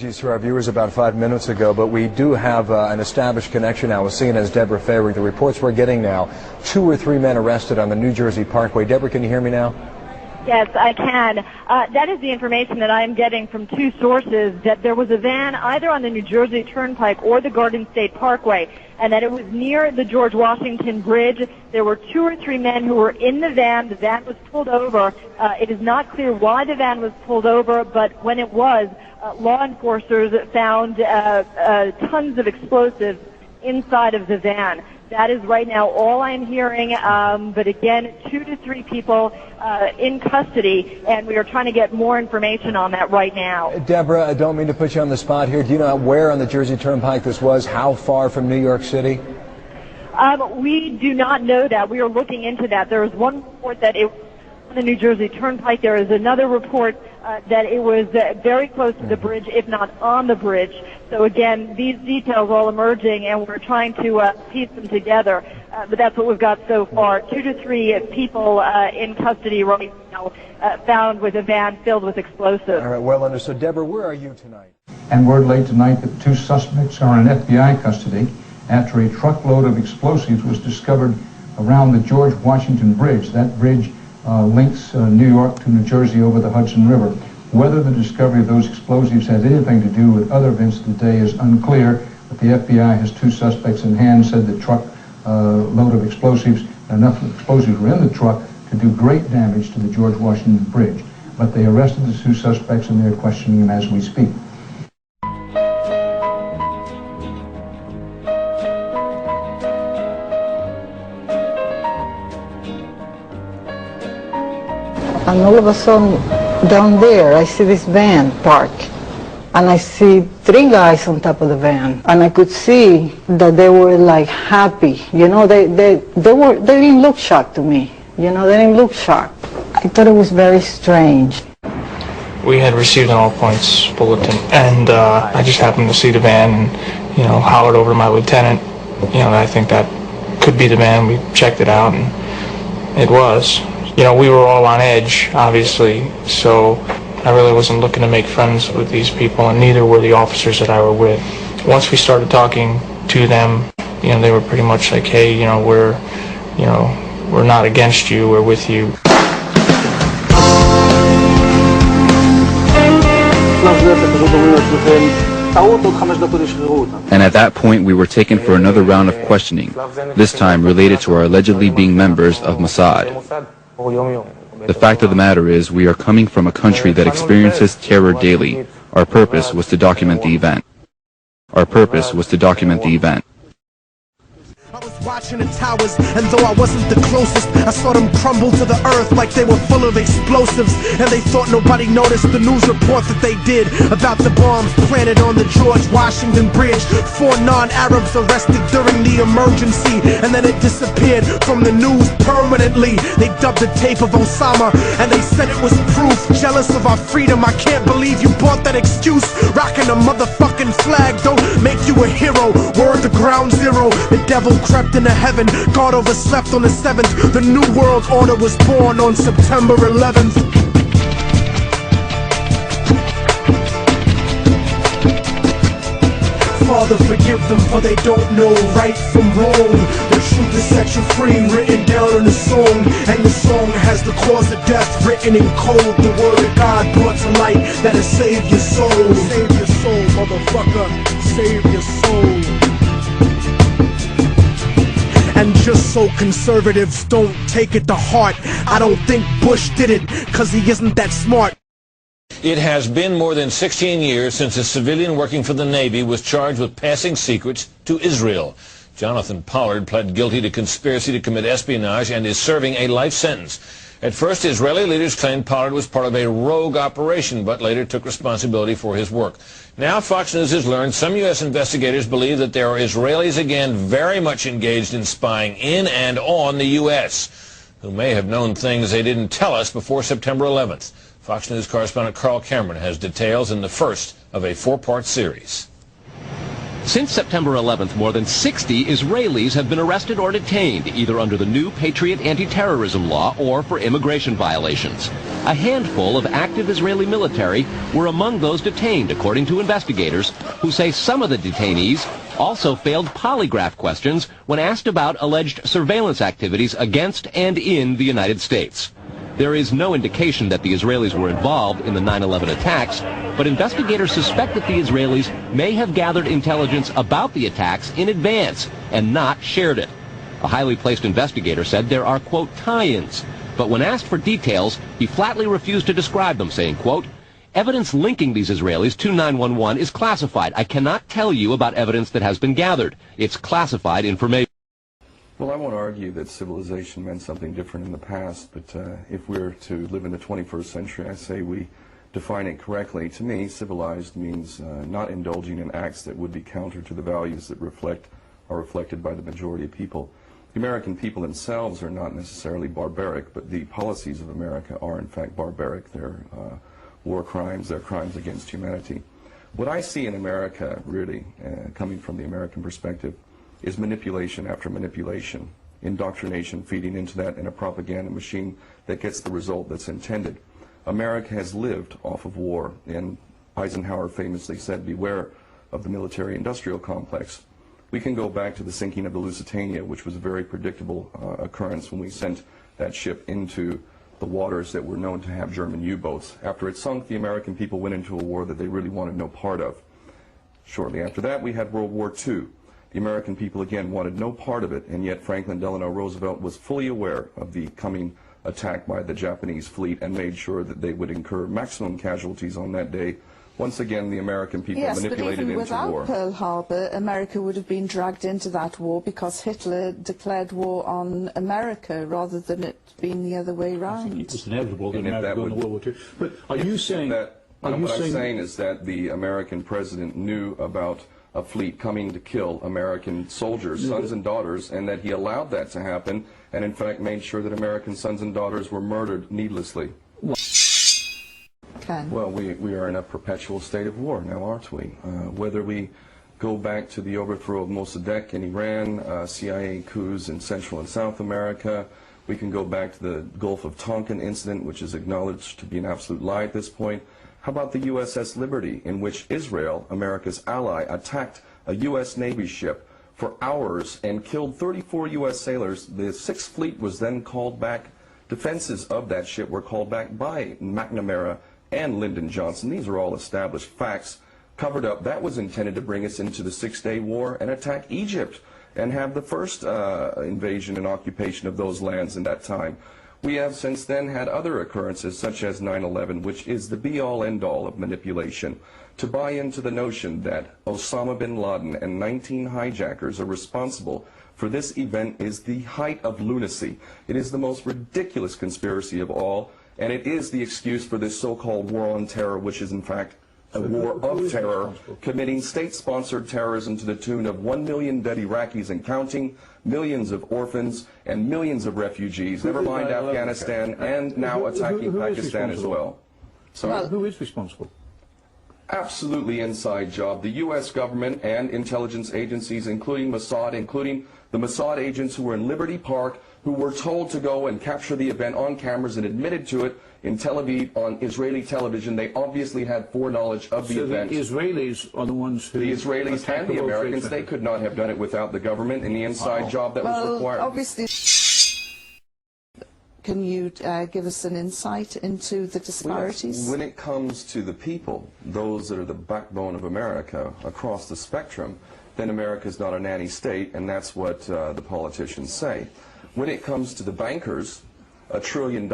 To our viewers about 5 minutes ago, but we do have an established connection now with CNN's Deborah Favre. The reports we're getting now, 2 or 3 men arrested on the New Jersey Parkway. Deborah, can you hear me now? Yes, I can. That is the information that I am getting from 2 sources, that there was a van either on the New Jersey Turnpike or the Garden State Parkway, and that it was near the George Washington Bridge. There were 2 or 3 men who were in the van. The van was pulled over. It is not clear why the van was pulled over, but when it was, law enforcers found tons of explosives inside of the van. That is right now all I'm hearing, but again, 2 to 3 people in custody, and we are trying to get more information on that right now. Deborah, I don't mean to put you on the spot here. Do you know where on the Jersey Turnpike this was? How far from New York City? We do not know that. We are looking into that. There is one report that it was on the New Jersey Turnpike. There is another report that it was very close to the bridge, if not on the bridge. So again, these details are all emerging, and we're trying to piece them together. But that's what we've got so far. 2 to 3 people in custody right now, found with a van filled with explosives. All right, well understood. Deborah, where are you tonight? And word late tonight that 2 suspects are in FBI custody after a truckload of explosives was discovered around the George Washington Bridge. That bridge links New York to New Jersey over the Hudson River. Whether the discovery of those explosives has anything to do with other events of the day is unclear, but the FBI has 2 suspects in hand, said the truck load of explosives, enough explosives were in the truck to do great damage to the George Washington Bridge. But they arrested the 2 suspects and they're questioning them as we speak. And all of a sudden, down there, I see this van parked. And I see 3 guys on top of the van. And I could see that they were like happy. You know, they didn't look shocked to me. You know, they didn't look shocked. I thought it was very strange. We had received an all points bulletin, and I just happened to see the van and, you know, hollered over to my lieutenant. You know, I think that could be the van. We checked it out, and it was. You know, we were all on edge, obviously, so I really wasn't looking to make friends with these people, and neither were the officers that I were with. Once we started talking to them, you know, they were pretty much like, hey, you know, we're not against you, we're with you. And at that point, we were taken for another round of questioning, this time related to our allegedly being members of Mossad. The fact of the matter is, we are coming from a country that experiences terror daily. Our purpose was to document the event. Our purpose was to document the event. I was watching the towers, and though I wasn't the closest, I saw them crumble to the earth like they were full of explosives. And they thought nobody noticed the news report that they did about the bombs planted on the George Washington Bridge. 4 non-Arabs arrested during the emergency, and then it disappeared from the news permanently. They dubbed the tape of Osama, and they said it was proof. Jealous of our freedom, I can't believe you bought that excuse. Rocking a motherfucking flag don't make you a hero. Word to ground zero, the devil crept into heaven, God overslept on the 7th. The new world order was born on September 11th. Father, forgive them, for they don't know right from wrong. The truth is set you free, written down in a song. And the song has the cause of death written in code. The word of God brought to light that'll save your soul. Save your soul, motherfucker, save your soul. And just so conservatives don't take it to heart, I don't think Bush did it, cause he isn't that smart. It has been more than 16 years since a civilian working for the Navy was charged with passing secrets to Israel. Jonathan Pollard pled guilty to conspiracy to commit espionage and is serving a life sentence. At first, Israeli leaders claimed Pollard was part of a rogue operation, but later took responsibility for his work. Now, Fox News has learned some U.S. investigators believe that there are Israelis again very much engaged in spying in and on the U.S., who may have known things they didn't tell us before September 11th. Fox News correspondent Carl Cameron has details in the first of a 4-part series. Since September 11th, more than 60 Israelis have been arrested or detained, either under the new Patriot anti-terrorism law or for immigration violations. A handful of active Israeli military were among those detained, according to investigators, who say some of the detainees also failed polygraph questions when asked about alleged surveillance activities against and in the United States. There is no indication that the Israelis were involved in the 9/11 attacks, but investigators suspect that the Israelis may have gathered intelligence about the attacks in advance and not shared it. A highly placed investigator said there are, quote, tie-ins, but when asked for details, he flatly refused to describe them, saying, quote, evidence linking these Israelis to 9/11 is classified. I cannot tell you about evidence that has been gathered. It's classified information. Well, I won't argue that civilization meant something different in the past, but if we're to live in the 21st century, I say we define it correctly. To me, civilized means not indulging in acts that would be counter to the values that are reflected by the majority of people. The American people themselves are not necessarily barbaric, but the policies of America are in fact barbaric. They're war crimes, they're crimes against humanity. What I see in America, really, coming from the American perspective, is manipulation after manipulation, indoctrination feeding into that, and a propaganda machine that gets the result that's intended. America has lived off of war, and Eisenhower famously said, beware of the military-industrial complex. We can go back to the sinking of the Lusitania, which was a very predictable occurrence when we sent that ship into the waters that were known to have German U-boats. After it sunk, the American people went into a war that they really wanted no part of. Shortly after that, we had World War II. The American people, again, wanted no part of it, and yet Franklin Delano Roosevelt was fully aware of the coming attack by the Japanese fleet and made sure that they would incur maximum casualties on that day. Once again, the American people manipulated into war. Yes, but even without Pearl Harbor, America would have been dragged into that war because Hitler declared war on America rather than it being the other way around. It was inevitable that America would go into World War II. But are you saying that? What I'm saying is that the American president knew about a fleet coming to kill American soldiers, sons and daughters, and that he allowed that to happen, and in fact made sure that American sons and daughters were murdered needlessly. Well, we are in a perpetual state of war now, aren't we? Whether we go back to the overthrow of Mossadegh in Iran, CIA coups in Central and South America, we can go back to the Gulf of Tonkin incident, which is acknowledged to be an absolute lie at this point. How about the USS Liberty, in which Israel, America's ally, attacked a U.S. Navy ship for hours and killed 34 U.S. sailors? The Sixth Fleet was then called back. Defenses of that ship were called back by McNamara and Lyndon Johnson. These are all established facts covered up. That was intended to bring us into the Six-Day War and attack Egypt and have the first invasion and occupation of those lands in that time. We have since then had other occurrences such as 9/11, which is the be-all end-all of manipulation, to buy into the notion that Osama bin Laden and 19 hijackers are responsible for this event is the height of lunacy. It is the most ridiculous conspiracy of all, and it is the excuse for this so-called war on terror, which is in fact a war of terror, committing state-sponsored terrorism to the tune of 1 million dead Iraqis and counting, millions of orphans, and millions of refugees, never mind Afghanistan, and now attacking Pakistan as well. So who is responsible? Absolutely inside job. The U.S. government and intelligence agencies, including Mossad, including the Mossad agents who were in Liberty Park, who were told to go and capture the event on cameras and admitted to it in Tel Aviv on Israeli television. They obviously had foreknowledge of the event. The Israelis are the ones who... The Israelis and the Americans, they could not have done it without the government and the inside job that was required. Obviously, can you give us an insight into the disparities? When it comes to the people, those that are the backbone of America across the spectrum, then America is not a nanny state, and that's what the politicians say. When it comes to the bankers, $1 trillion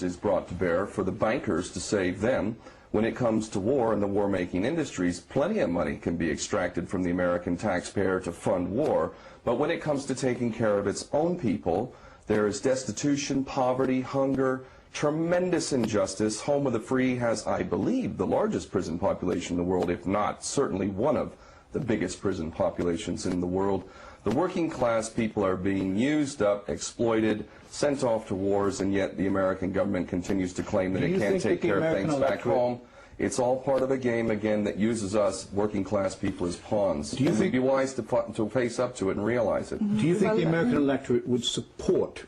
is brought to bear for the bankers to save them. When it comes to war and the war-making industries, plenty of money can be extracted from the American taxpayer to fund war. But when it comes to taking care of its own people, there is destitution, poverty, hunger, tremendous injustice. Home of the Free has, I believe, the largest prison population in the world, if not certainly one of the biggest prison populations in the world. The working class people are being used up, exploited, sent off to wars, and yet the American government continues to claim that it can't take care of things back home. It's all part of a game, again, that uses us, working class people, as pawns. Do you think it'd be wise to face up to it and realize it? Do you think the American electorate would support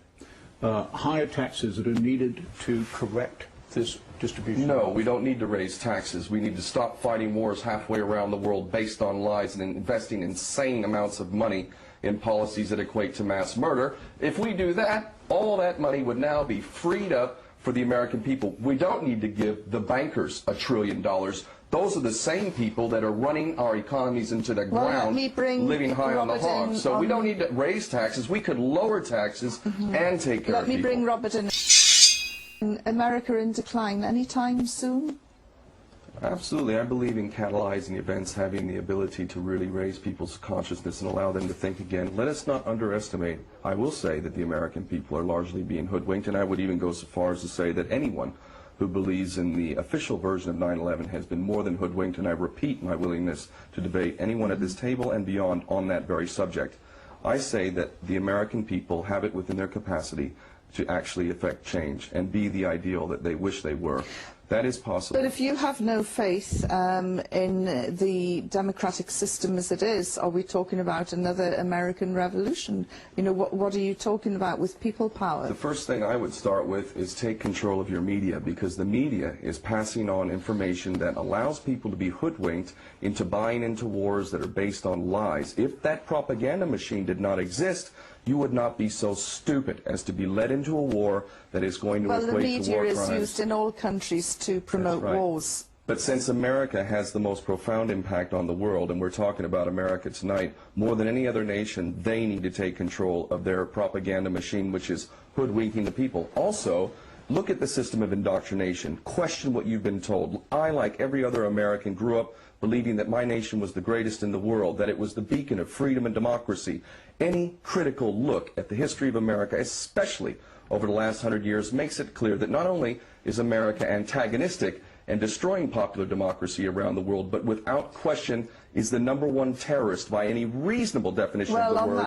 higher taxes that are needed to correct this distribution? No, we don't need to raise taxes. We need to stop fighting wars halfway around the world based on lies and investing insane amounts of money in policies that equate to mass murder. If we do that, all that money would now be freed up for the American people. We don't need to give the bankers $1 trillion. Those are the same people that are running our economies into the ground, living high on the hog. So we don't need to raise taxes. We could lower taxes and take care of people. Let me bring Robert in. America in decline anytime soon? Absolutely. I believe in catalyzing events, having the ability to really raise people's consciousness and allow them to think again. Let us not underestimate. I will say that the American people are largely being hoodwinked, and I would even go so far as to say that anyone who believes in the official version of 9/11 has been more than hoodwinked, and I repeat my willingness to debate anyone at this table and beyond on that very subject. I say that the American people have it within their capacity to actually affect change and be the ideal that they wish they were. That is possible. But if you have no faith in the democratic system as it is, are we talking about another American revolution? You know, what are you talking about with people power? The first thing I would start with is take control of your media, because the media is passing on information that allows people to be hoodwinked into buying into wars that are based on lies. If that propaganda machine did not exist, you would not be so stupid as to be led into a war that is going to equate to war crimes. Well, the media is used in all countries to promote wars. But since America has the most profound impact on the world, and we're talking about America tonight, more than any other nation, they need to take control of their propaganda machine, which is hoodwinking the people. Also, look at the system of indoctrination. Question what you've been told. I, like every other American, grew up believing that my nation was the greatest in the world, that it was the beacon of freedom and democracy. Any critical look at the history of America, especially over the last 100 years, makes it clear that not only is America antagonistic and destroying popular democracy around the world, but without question is the #1 terrorist by any reasonable definition of the word